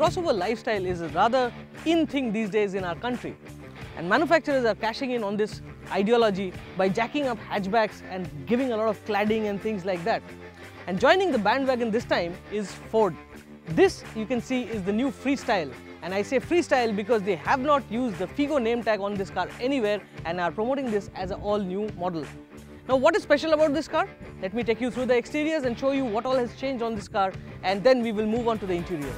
crossover lifestyle is a rather in thing these days in our country. And manufacturers are cashing in on this ideology by jacking up hatchbacks and giving a lot of cladding and things like that. And joining the bandwagon this time is Ford. This, you can see, is the new Freestyle. And I say Freestyle because they have not used the Figo name tag on this car anywhere and are promoting this as an all-new model. Now, what is special about this car? Let me take you through the exteriors and show you what all has changed on this car, and then we will move on to the interiors.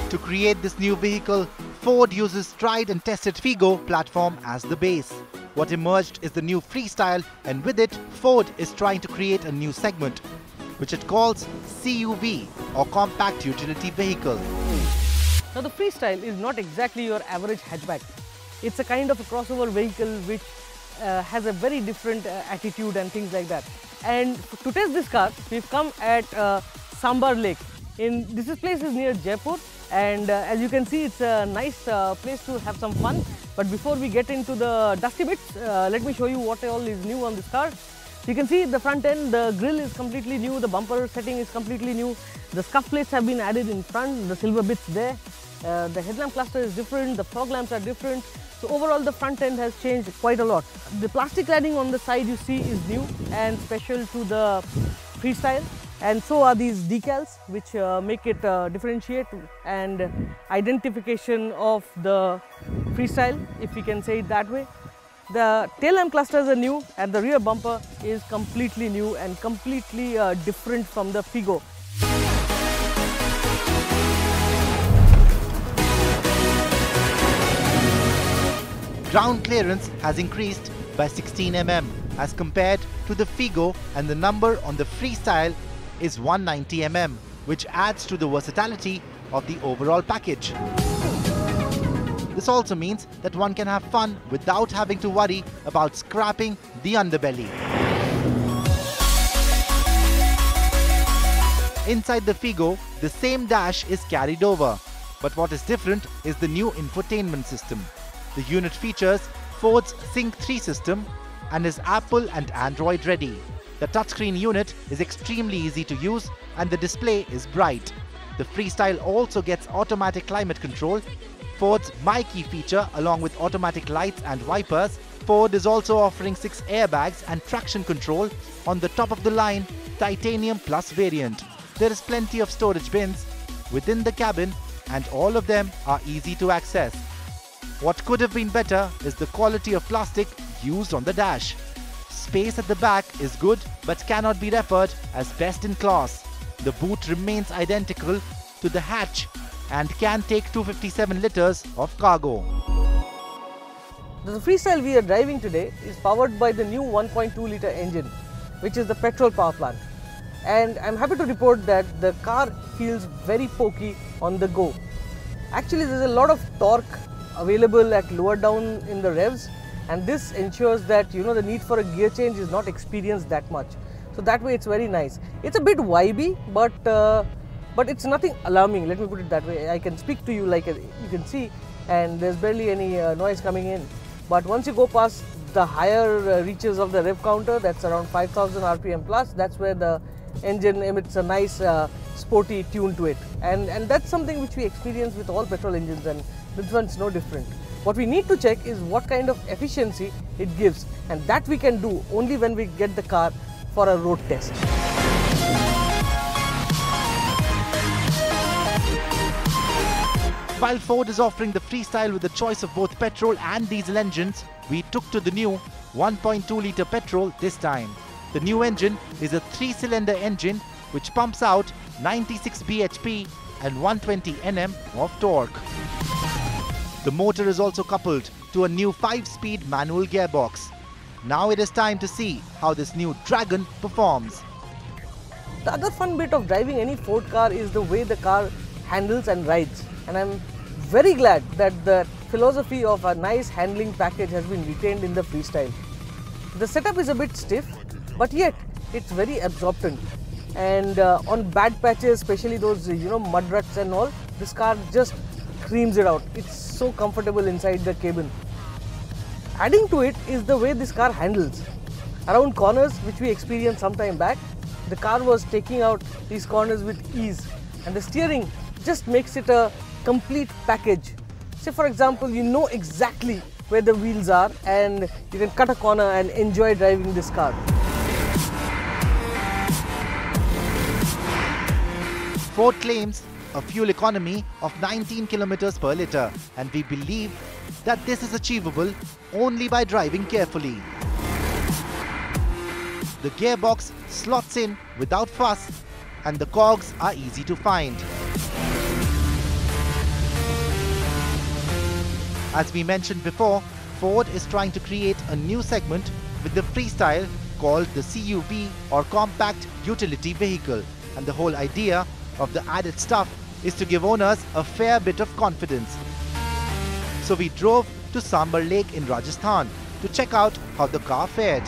To create this new vehicle, Ford uses tried and tested Figo platform as the base. What emerged is the new Freestyle, and with it, Ford is trying to create a new segment, which it calls CUV, or Compact Utility Vehicle. Now, the Freestyle is not exactly your average hatchback. It's a kind of a crossover vehicle which has a very different attitude and things like that. And to test this car, we've come at Sambar Lake. This place is near Jaipur, and as you can see, it's a nice place to have some fun. But before we get into the dusty bits, let me show you what all is new on this car. So you can see the front end, the grille is completely new, the bumper setting is completely new, the scuff plates have been added in front, the silver bits there, the headlamp cluster is different, the fog lamps are different. So overall the front end has changed quite a lot. The plastic cladding on the side you see is new and special to the Freestyle, and so are these decals which make it differentiate and identification of the Freestyle, if we can say it that way. The tail lamp clusters are new and the rear bumper is completely new and completely different from the Figo. Ground clearance has increased by 16 mm as compared to the Figo, and the number on the Freestyle is 190 mm, which adds to the versatility of the overall package. This also means that one can have fun without having to worry about scrapping the underbelly. Inside the Figo, the same dash is carried over, but what is different is the new infotainment system. The unit features Ford's Sync 3 system and is Apple and Android ready. The touchscreen unit is extremely easy to use and the display is bright. The Freestyle also gets automatic climate control, Ford's My Key feature along with automatic lights and wipers. Ford is also offering 6 airbags and traction control on the top of the line Titanium Plus variant. There is plenty of storage bins within the cabin and all of them are easy to access. What could have been better is the quality of plastic used on the dash. Space at the back is good but cannot be referred as best in class. The boot remains identical to the hatch and can take 257 liters of cargo. The Freestyle we are driving today is powered by the new 1.2 litre engine, which is the petrol power plant. And I'm happy to report that the car feels very pokey on the go. Actually, there's a lot of torque available at lower down in the revs, and this ensures that the need for a gear change is not experienced that much. So that way it's very nice. It's a bit vibey, but it's nothing alarming, let me put it that way. I can speak to you like you can see, and there's barely any noise coming in. But once you go past the higher reaches of the rev counter, that's around 5000 RPM plus, that's where the engine emits a nice sporty tune to it. And that's something which we experience with all petrol engines, and this one's no different. What we need to check is what kind of efficiency it gives, and that we can do only when we get the car for a road test. While Ford is offering the Freestyle with a choice of both petrol and diesel engines, we took to the new 1.2 litre petrol this time. The new engine is a 3-cylinder engine which pumps out 96 bhp and 120 Nm of torque. The motor is also coupled to a new 5-speed manual gearbox. Now it is time to see how this new Dragon performs. The other fun bit of driving any Ford car is the way the car handles and rides. And I'm very glad that the philosophy of a nice handling package has been retained in the Freestyle. The setup is a bit stiff, but yet it's very absorbent. And on bad patches, especially those mud ruts and all, this car just screams it out. It's so comfortable inside the cabin. Adding to it is the way this car handles. Around corners, which we experienced some time back, the car was taking out these corners with ease. and the steering just makes it a complete package. Say for example, you know exactly where the wheels are and you can cut a corner and enjoy driving this car. Ford claims a fuel economy of 19 kilometers per litre, and we believe that this is achievable only by driving carefully. The gearbox slots in without fuss and the cogs are easy to find. As we mentioned before, Ford is trying to create a new segment with the Freestyle called the CUV or Compact Utility Vehicle, and the whole idea of the added stuff is to give owners a fair bit of confidence. So we drove to Sambar Lake in Rajasthan to check out how the car fared.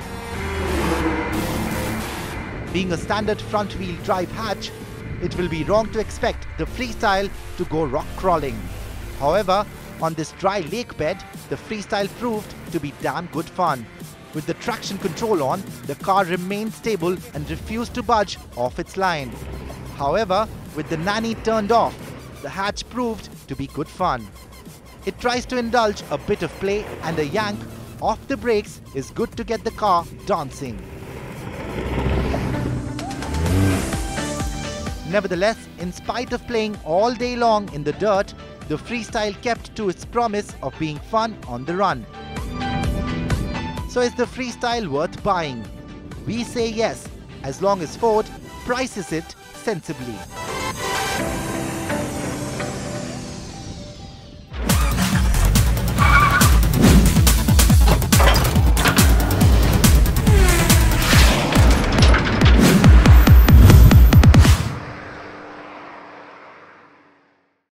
Being a standard front-wheel drive hatch, it will be wrong to expect the Freestyle to go rock crawling. However, on this dry lake bed, the Freestyle proved to be damn good fun. With the traction control on, the car remained stable and refused to budge off its line. However, with the nanny turned off, the hatch proved to be good fun. It tries to indulge a bit of play, and a yank off the brakes is good to get the car dancing. Nevertheless, in spite of playing all day long in the dirt, the Freestyle kept to its promise of being fun on the run. So is the Freestyle worth buying? We say yes, as long as Ford prices it sensibly.